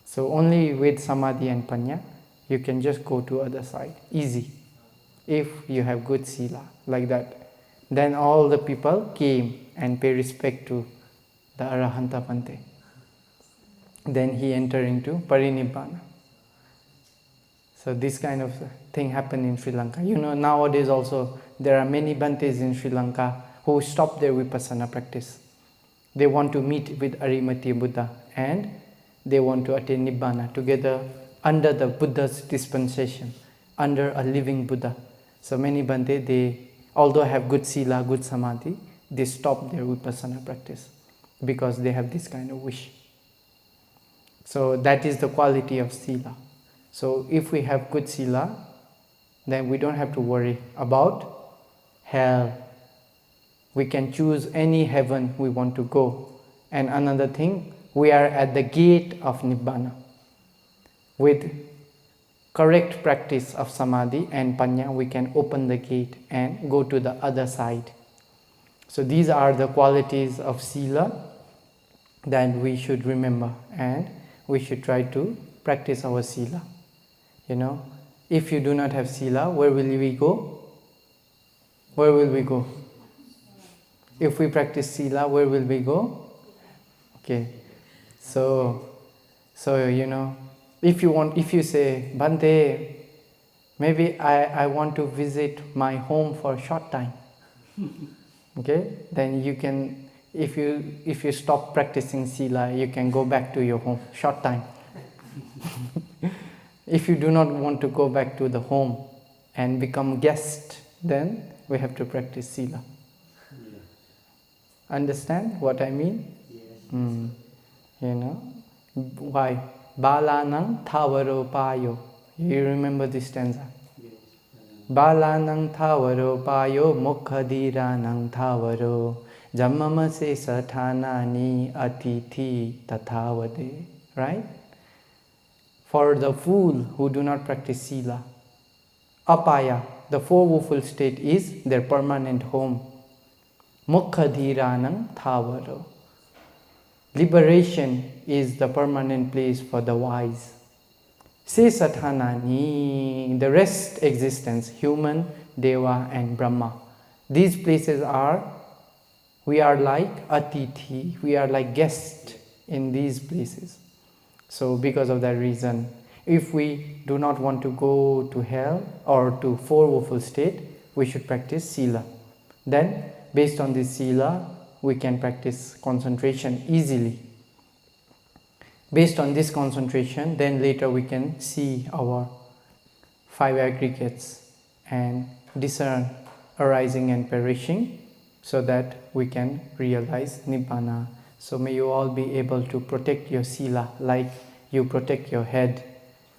So only with Samadhi and Panya, you can just go to other side. Easy. If you have good Sīla, like that. Then all the people came and pay respect to the Arahanta Bhante. Then he entered into parinibbana. So this kind of thing happened in Sri Lanka. Nowadays also there are many Bhantes in Sri Lanka who stop their Vipassana practice. They want to meet with Arimathya Buddha and they want to attain Nibbana together under the Buddha's dispensation, under a living Buddha. So many Bhante, they although have good Sīla, good Samadhi, they stop their Vipassana practice because they have this kind of wish. So that is the quality of Sīla. So if we have good Sīla, then we don't have to worry about hell. We can choose any heaven we want to go. And another thing, we are at the gate of Nibbana. With correct practice of Samadhi and Panya, we can open the gate and go to the other side. So these are the qualities of Sīla that we should remember, and we should try to practice our Sīla. If you do not have Sīla, where will we go? Where will we go? If we practice Sīla, where will we go? Okay. So if you say, Bhante, maybe I want to visit my home for a short time. Okay, then you can, if you stop practicing Sīla, you can go back to your home, short time. If you do not want to go back to the home and become guest, then we have to practice Sīla. Understand what I mean? Yes. Why? Balanang thawaro payo. You remember this stanza? Yes. Balanang thawaro payo mukhadiranang thawaro jammamase sathanani atithi tathavade. Right? For the fool who do not practice Sīla, apaya, the four woeful state, is their permanent home. Mukhadhiranang thawaro. Liberation is the permanent place for the wise. Se Sathanani, the rest existence, human, Deva and Brahma. These places are, we are like Atithi, we are like guests in these places. So because of that reason, if we do not want to go to hell or to four woeful state, we should practice Sīla. Then based on this Sīla, we can practice concentration easily. Based on this concentration, then later we can see our five aggregates and discern arising and perishing, so that we can realize Nibbana. So may you all be able to protect your Sīla like you protect your head.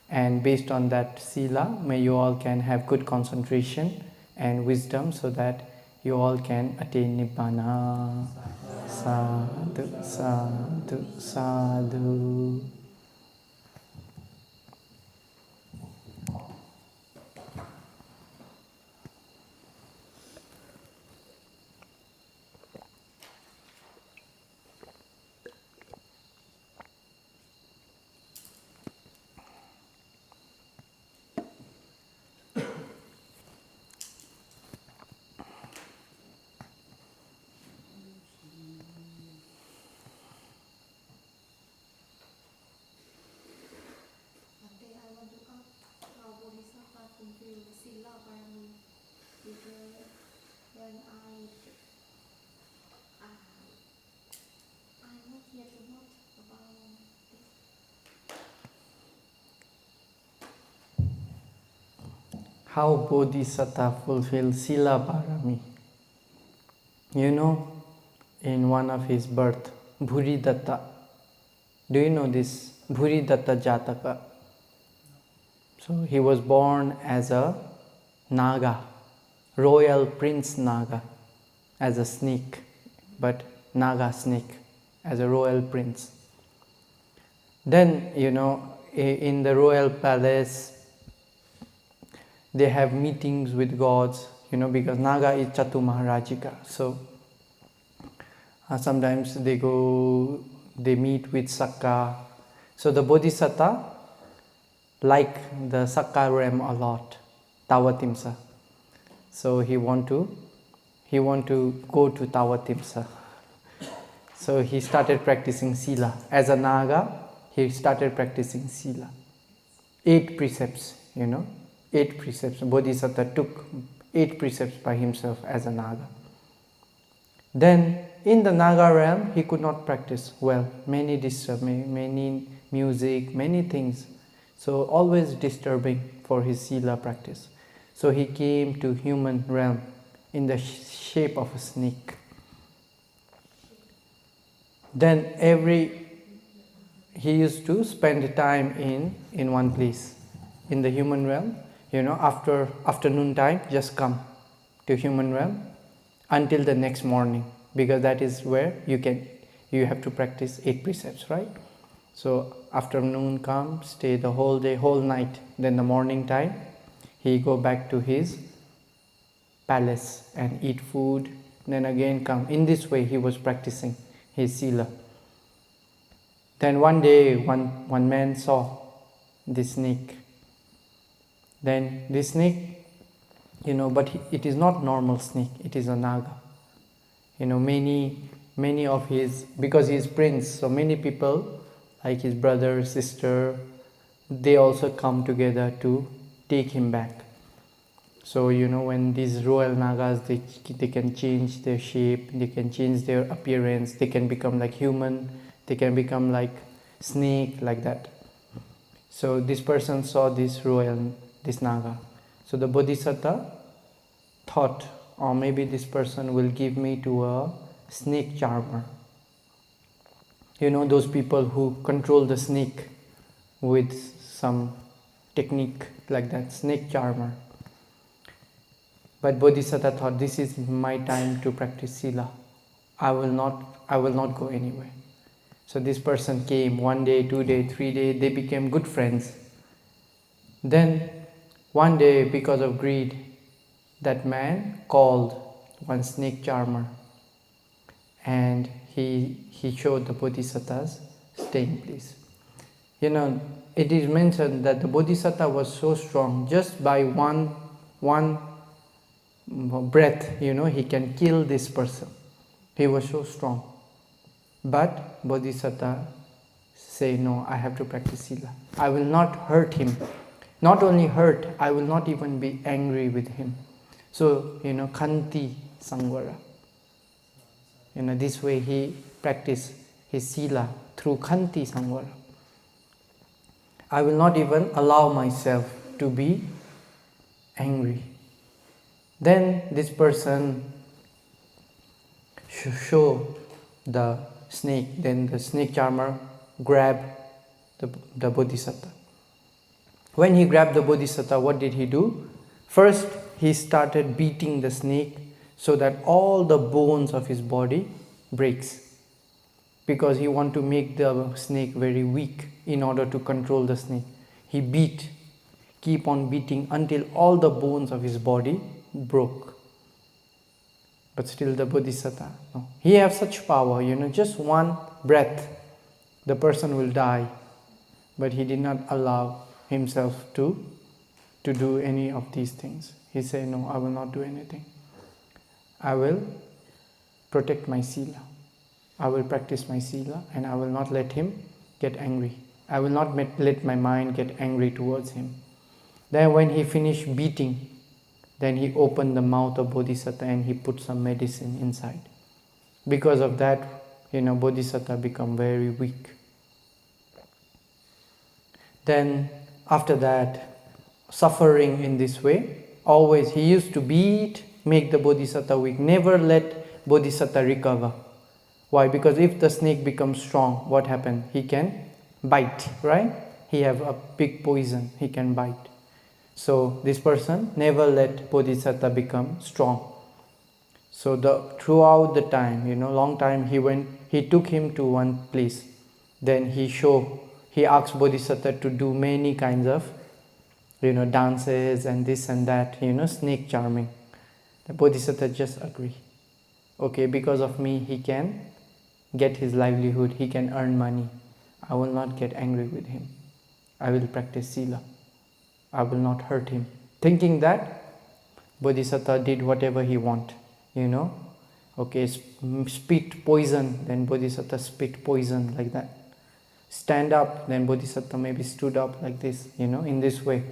And based on that Sīla, may you all can have good concentration and wisdom, so that you all can attain Nibbana. Sadhu, sadhu, sadhu. How Bodhisattva fulfills Sīla Bharami. You know, in one of his birth, Bhuridatta. Do you know this? Bhuridatta Jataka. So he was born as a Naga, royal prince Naga, as a snake, but Naga snake, as a royal prince. Then, you know, in the royal palace, they have meetings with gods, you know, because Naga is Chatu Maharajika. So sometimes they meet with Sakka. So the Bodhisattva like the Sakka realm a lot, Tawatimsa. So he want to go to Tawatimsa. So he started practicing Sīla. As a Naga, he started practicing Sīla. 8 precepts, you know. 8 precepts. Bodhisattva took 8 precepts by himself as a Naga. Then in the Naga realm, he could not practice well. Many music, many things. So always disturbing for his Sīla practice. So he came to human realm in the shape of a snake. Then he used to spend time in one place. In the human realm, you know, after afternoon time, just come to human realm until the next morning, because that is where you have to practice 8 precepts, right? So afternoon come, stay the whole day, whole night. Then the morning time, he go back to his palace and eat food. Then again come. In this way, he was practicing his Sīla. Then one day, one man saw this snake. Then this snake, you know, but it is not normal snake, it is a Naga. You know, many of his, because he is prince, so many people, like his brother, sister, they also come together to take him back. So, you know, when these royal Nagas, they can change their shape, they can change their appearance, they can become like human, they can become like snake, like that. So this person saw this Naga. So the Bodhisattva thought, or maybe this person will give me to a snake charmer. You know, those people who control the snake with some technique like that, snake charmer. But Bodhisattva thought, this is my time to practice Sīla. I will not go anywhere. So this person came 1 day, 2 day, 3 day, they became good friends. Then one day, because of greed, that man called one snake charmer and he showed the Bodhisattva's staying place. You know, it is mentioned that the Bodhisattva was so strong, just by one breath, he can kill this person. He was so strong. But Bodhisattva say, no, I have to practice Sīla. I will not hurt him. Not only hurt, I will not even be angry with him. So, Khanti Sangvara. This way he practiced his Sīla through Khanti Sangvara. I will not even allow myself to be angry. Then this person show the snake. Then the snake charmer grabbed the Bodhisattva. When he grabbed the Bodhisattva, what did he do? First, he started beating the snake so that all the bones of his body breaks. Because he wanted to make the snake very weak in order to control the snake. He keep on beating until all the bones of his body broke. But still the Bodhisattva, no. He has such power, just one breath, the person will die. But he did not allow himself to do any of these things. He said, no, I will not do anything. I will protect my Sīla. I will practice my Sīla and I will not let him get angry. I will not let my mind get angry towards him. Then when he finished beating, then he opened the mouth of Bodhisattva and he put some medicine inside. Because of that, Bodhisattva become very weak. Then after that, suffering in this way, always he used to beat, make the Bodhisattva weak, never let Bodhisattva recover. Why? Because if the snake becomes strong, what happens? He can bite, right? He have a big poison, he can bite. So this person never let Bodhisattva become strong. So throughout the time, long time, he took him to one place. Then he asked Bodhisattva to do many kinds of, dances and this and that, snake charming. The Bodhisattva just agree. Okay, because of me, he can get his livelihood, he can earn money. I will not get angry with him. I will practice Sīla. I will not hurt him. Thinking that, Bodhisattva did whatever he want, Okay, spit poison, then Bodhisattva spit poison like that. Stand up, then Bodhisattva maybe stood up like this, in this way.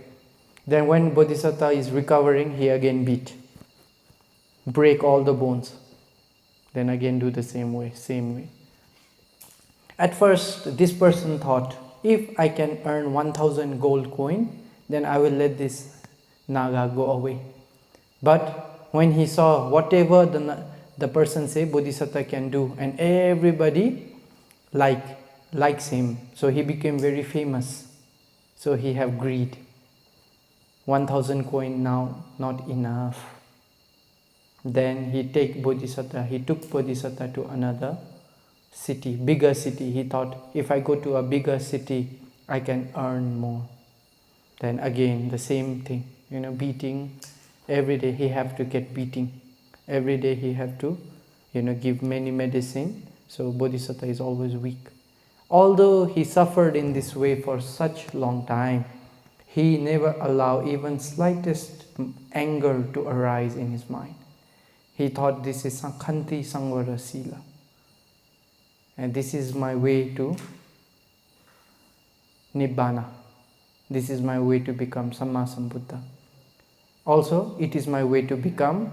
Then when Bodhisattva is recovering, he again beat. Break all the bones. Then again do the same way. At first, this person thought, if I can earn 1000 gold coin, then I will let this Naga go away. But when he saw whatever the person say, Bodhisattva can do, and everybody likes him, so he became very famous. So he have greed. 1000 coin now not enough. Then he took Bodhisattva to another city, bigger city. He thought, if I go to a bigger city, I can earn more. Then again the same thing, beating. Every day he have to get beating. Every day he have to, give many medicine. So Bodhisattva is always weak. Although he suffered in this way for such long time, he never allowed even slightest anger to arise in his mind. He thought this is Khanti Sangvara Sīla. And this is my way to Nibbana. This is my way to become Samma Sambuddha. Also, it is my way to become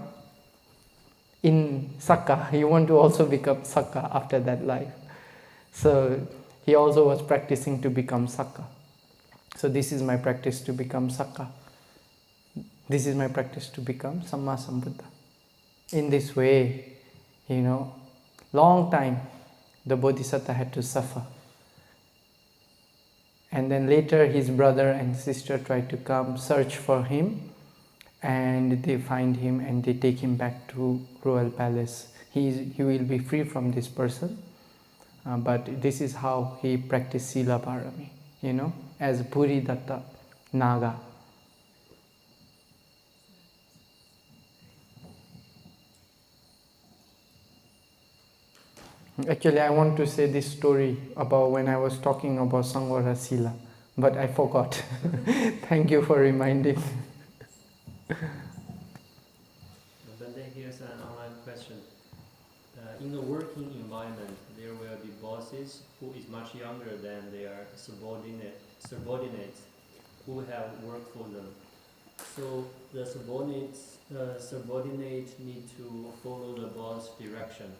in Sakka. He want to also become Sakka after that life. So he also was practicing to become Sakka. So this is my practice to become Sakka. This is my practice to become Samma Sambuddha. In this way, long time the Bodhisattva had to suffer. And then later his brother and sister tried to come search for him, and they find him and they take him back to royal palace. He will be free from this person, but this is how he practiced Sīla Parami, as Bhuridatta Naga. Actually, I want to say this story about when I was talking about Sangvara Sīla. but I forgot. Thank you for reminding. Bhante, here's an online question. In a working environment, there will be bosses who is much younger than their subordinates who have worked for them. So the subordinate need to follow the boss' direction.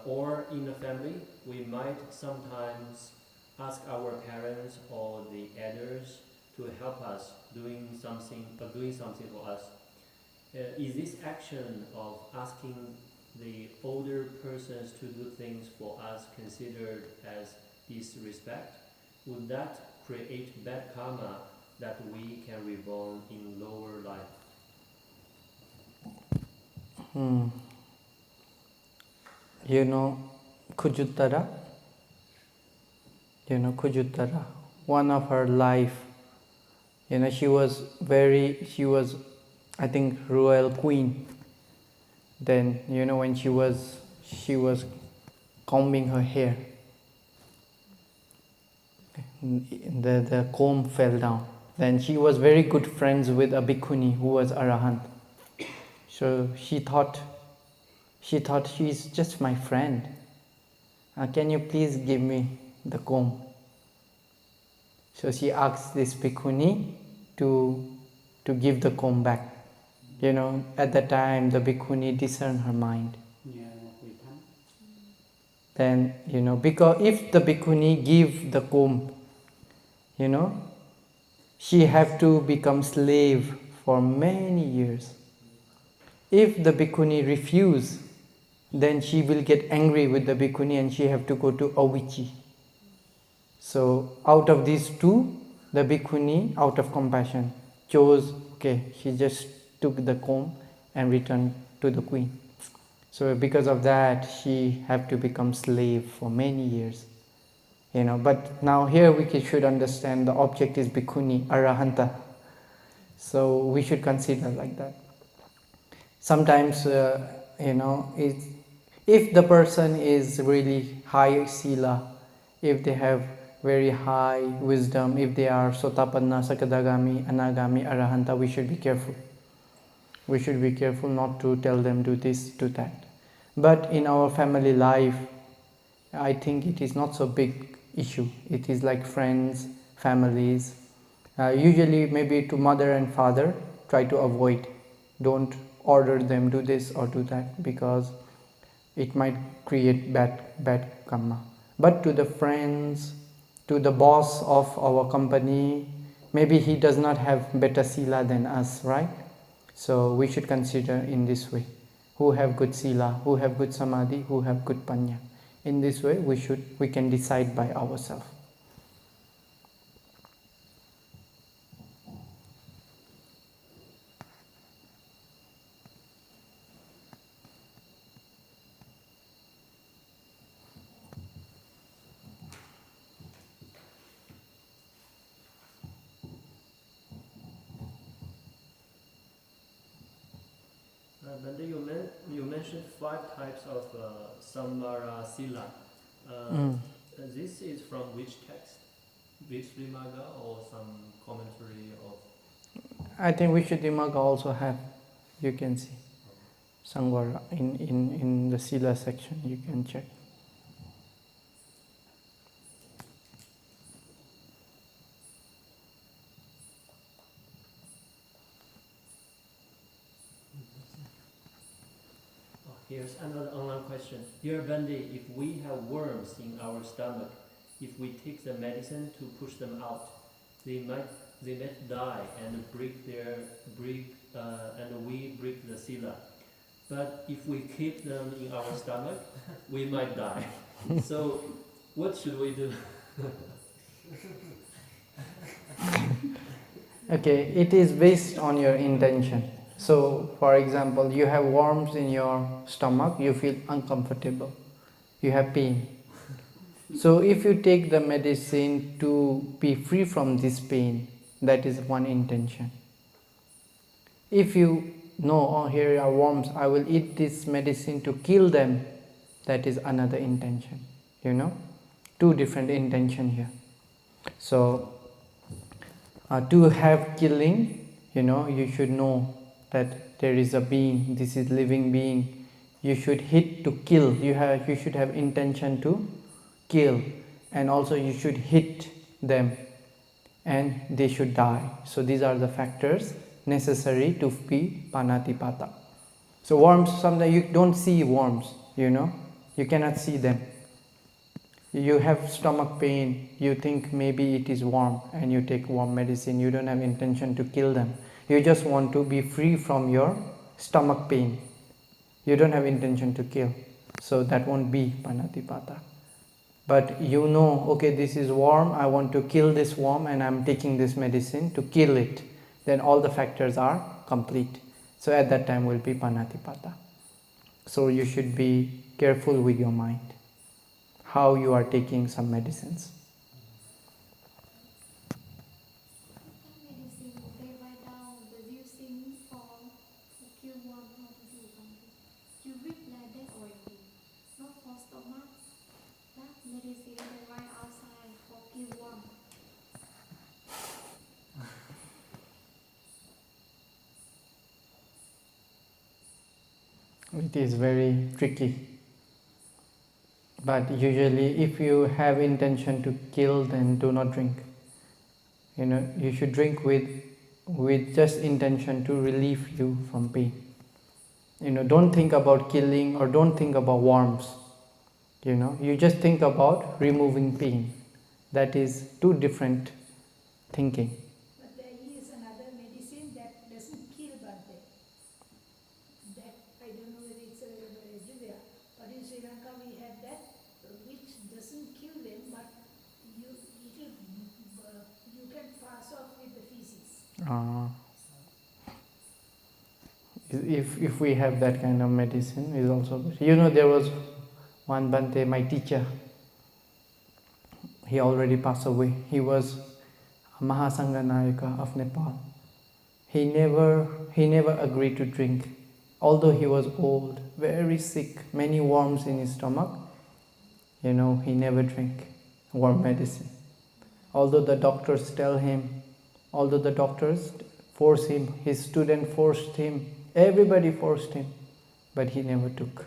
Or in a family, we might sometimes ask our parents or the elders to help us doing something for us. Is this action of asking the older persons to do things for us considered as disrespect? Would that create bad karma that we can reborn in lower life? You know Kujuttara? You know Kujuttara? One of her life, she was I think royal queen. Then when she was combing her hair, the comb fell down. Then she was very good friends with a bhikkhuni who was arahant. So she thought she's just my friend. Can you please give me the comb? So she asked this bhikkhuni to give the comb back. At that time the bhikkhuni discerned her mind. Then, because if the bhikkhuni give the comb, she have to become slave for many years. If the bhikkhuni refuse, then she will get angry with the bhikkhuni and she have to go to Avici. So out of these two, the bhikkhuni, out of compassion, chose, she just took the comb and returned to the queen. So because of that, she have to become slave for many years. But now here we should understand the object is bhikkhuni, arahanta. So we should consider like that. Sometimes, if the person is really high Sīla, if they have very high wisdom, if they are Sotapanna, Sakadagami, Anagami, Arahanta, we should be careful. We should be careful not to tell them do this, do that. But in our family life, I think it is not so big issue. It is like friends, families. Usually maybe to mother and father, try to avoid. Don't order them do this or do that because it might create bad karma. But to the friends, to the boss of our company, maybe he does not have better Sīla than us, right? So we should consider in this way. Who have good Sīla, who have good Samadhi, who have good Panya. In this way we can decide by ourselves. Bhante, you mentioned 5 types of Samvara Sīla. This is from which text? Visuddhimagga or some commentary of? I think Visuddhimagga also have, you can see, Samvara in the Sīla section, you can check. Here's another online question. Dear Bhante, if we have worms in our stomach, if we take the medicine to push them out, they might die and we break the Sīla. But if we keep them in our stomach, we might die. So what should we do? Okay, it is based on your intention. So, for example, you have worms in your stomach, you feel uncomfortable, you have pain. So, if you take the medicine to be free from this pain, that is one intention. If you know, oh, here are worms, I will eat this medicine to kill them, that is another intention. 2 different intentions here. So, To have killing, you should know that there is a being, this is living being. You should hit to kill. You should have intention to kill, and also you should hit them and they should die. So these are the factors necessary to be panatipata. So worms, sometimes you don't see worms, you cannot see them. You have stomach pain, you think maybe it is worm and you take worm medicine. You don't have intention to kill them. You just want to be free from your stomach pain. You don't have intention to kill. So that won't be panatipata. But okay, this is worm, I want to kill this worm and I'm taking this medicine to kill it. Then all the factors are complete. So at that time will be panatipata. So you should be careful with your mind, how you are taking some medicines. Medicine, they write down the using for kill one how to do something. You read like that already. Not for stomach. That medicine they write outside for kill one. It is very tricky. But usually if you have intention to kill, then do not drink. You should drink with just intention to relieve you from pain. Don't think about killing or don't think about worms. You just think about removing pain. That is two different thinking. But there is another medicine that doesn't kill Bhante. That I don't know whether it's available everywhere. But in Sri Lanka we had that which doesn't kill them, but you can pass off with the feces. If we have that kind of medicine, is also good. There was one Bhante, my teacher. He already passed away. He was a Mahasangha Nayaka of Nepal. He never agreed to drink. Although he was old, very sick, many worms in his stomach, he never drank worm medicine. Although the doctors force him, his student forced him, everybody forced him, but he never took.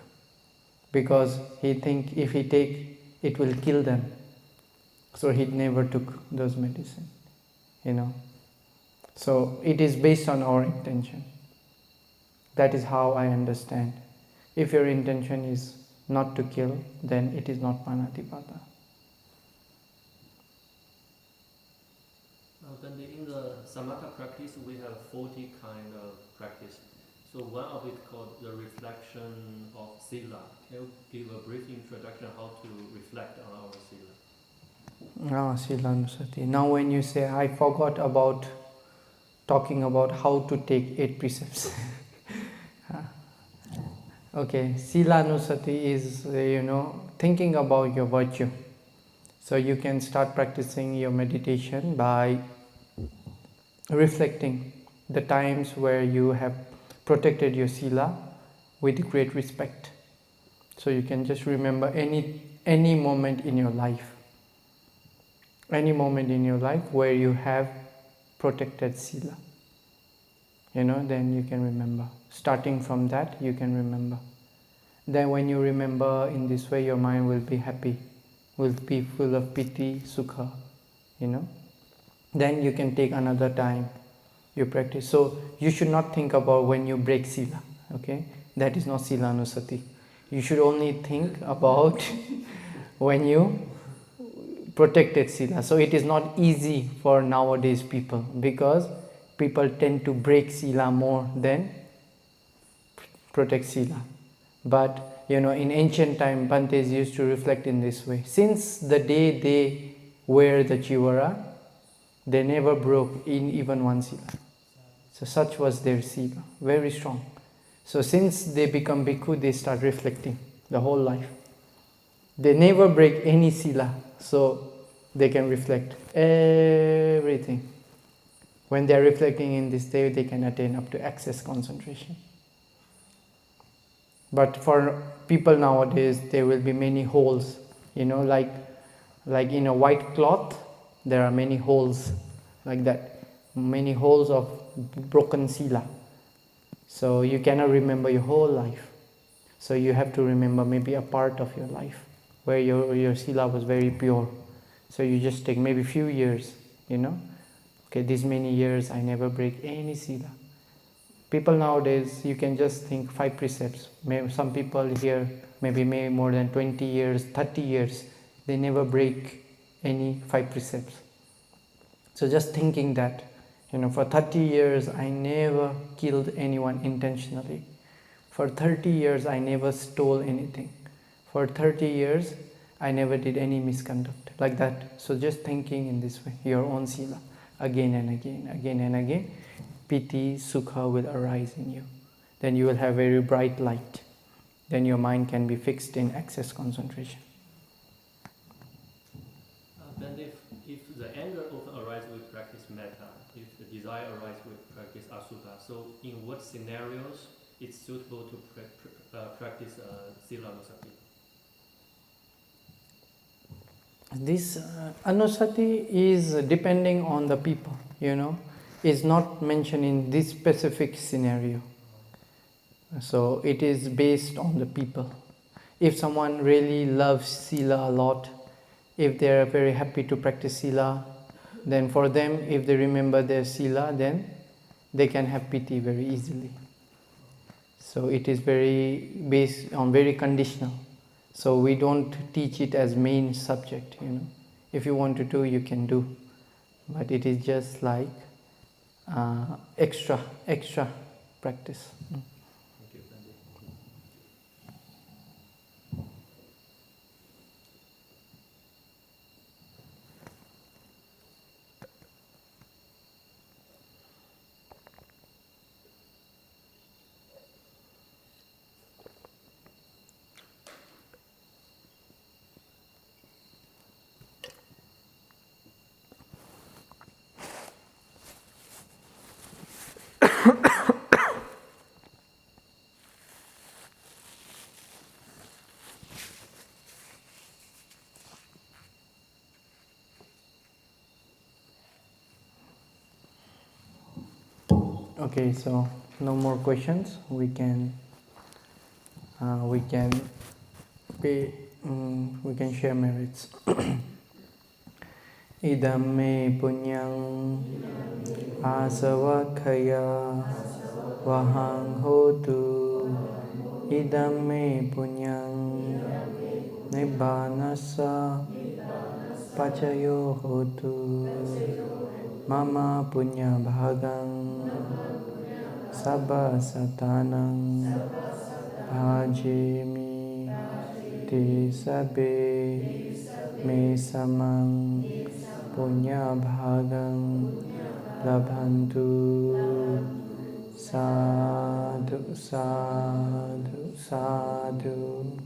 Because he think if he take, it will kill them. So he never took those medicine, So it is based on our intention. That is how I understand. If your intention is not to kill, then it is not panatipata. Then in the samatha practice, we have 40 kind of practice. So one of it called the reflection of Sīla. Can you give a brief introduction how to reflect on our Sīla? Sīla Ānupubbī. Now when you say, I forgot about talking about how to take 8 precepts. Okay, Sīla Ānupubbī is, thinking about your virtue. So you can start practicing your meditation by reflecting the times where you have protected your Sīla with great respect. So you can just remember any moment in your life. Any moment in your life where you have protected Sīla. Then you can remember. Starting from that, you can remember. Then when you remember in this way, your mind will be happy, will be full of piti, sukha, Then you can take another time, you practice. So you should not think about when you break Sīla, okay? That is not Sīla Ānupubbī. You should only think about when you protected Sīla. So it is not easy for nowadays people, because people tend to break Sīla more than protect Sīla. But in ancient time, Bhantes used to reflect in this way. Since the day they wear the chivara, they never broke in even one Sīla. So such was their Sīla, very strong. So since they become bhikkhu, they start reflecting the whole life. They never break any Sīla, so they can reflect everything. When they are reflecting in this day, they can attain up to access concentration. But for people nowadays, there will be many holes, like in a white cloth, there are many holes like that. many holes of broken Sīla. So you cannot remember your whole life. So you have to remember maybe a part of your life where your Sīla was very pure. So you just take maybe few years, Okay, these many years I never break any Sīla. People nowadays, you can just think 5 precepts. Maybe some people here, maybe more than 20 years, 30 years, they never break any 5 precepts. So just thinking that, for 30 years I never killed anyone intentionally. For 30 years I never stole anything. For 30 years I never did any misconduct. Like that. So just thinking in this way, your own Sīla, again and again, again and again, piti, sukha will arise in you. Then you will have very bright light. Then your mind can be fixed in access concentration. Then if the anger often arises with practice metta, if the desire arises with practice asubha, so in what scenarios it's suitable to practice Sīla Anusati? This Anusati is depending on the people, is not mentioned in this specific scenario. So it is based on the people. If someone really loves Sīla a lot, if they are very happy to practice Sīla, then for them, if they remember their Sīla, then they can have piti very easily. So it is very based on very conditional. So we don't teach it as main subject, If you want to do, you can do. But it is just like extra practice. Thank you, Bhante. Okay, so no more questions. We can share merits. Idam me punyang asavakkaya vahang hotu. Idam me punyang nibbanassa pacayo hotu. Mama punya bhagang sabba satanang bhajemi te sabbe me samang punya bhagang labhantu. Sadhu, sadhu, sadhu.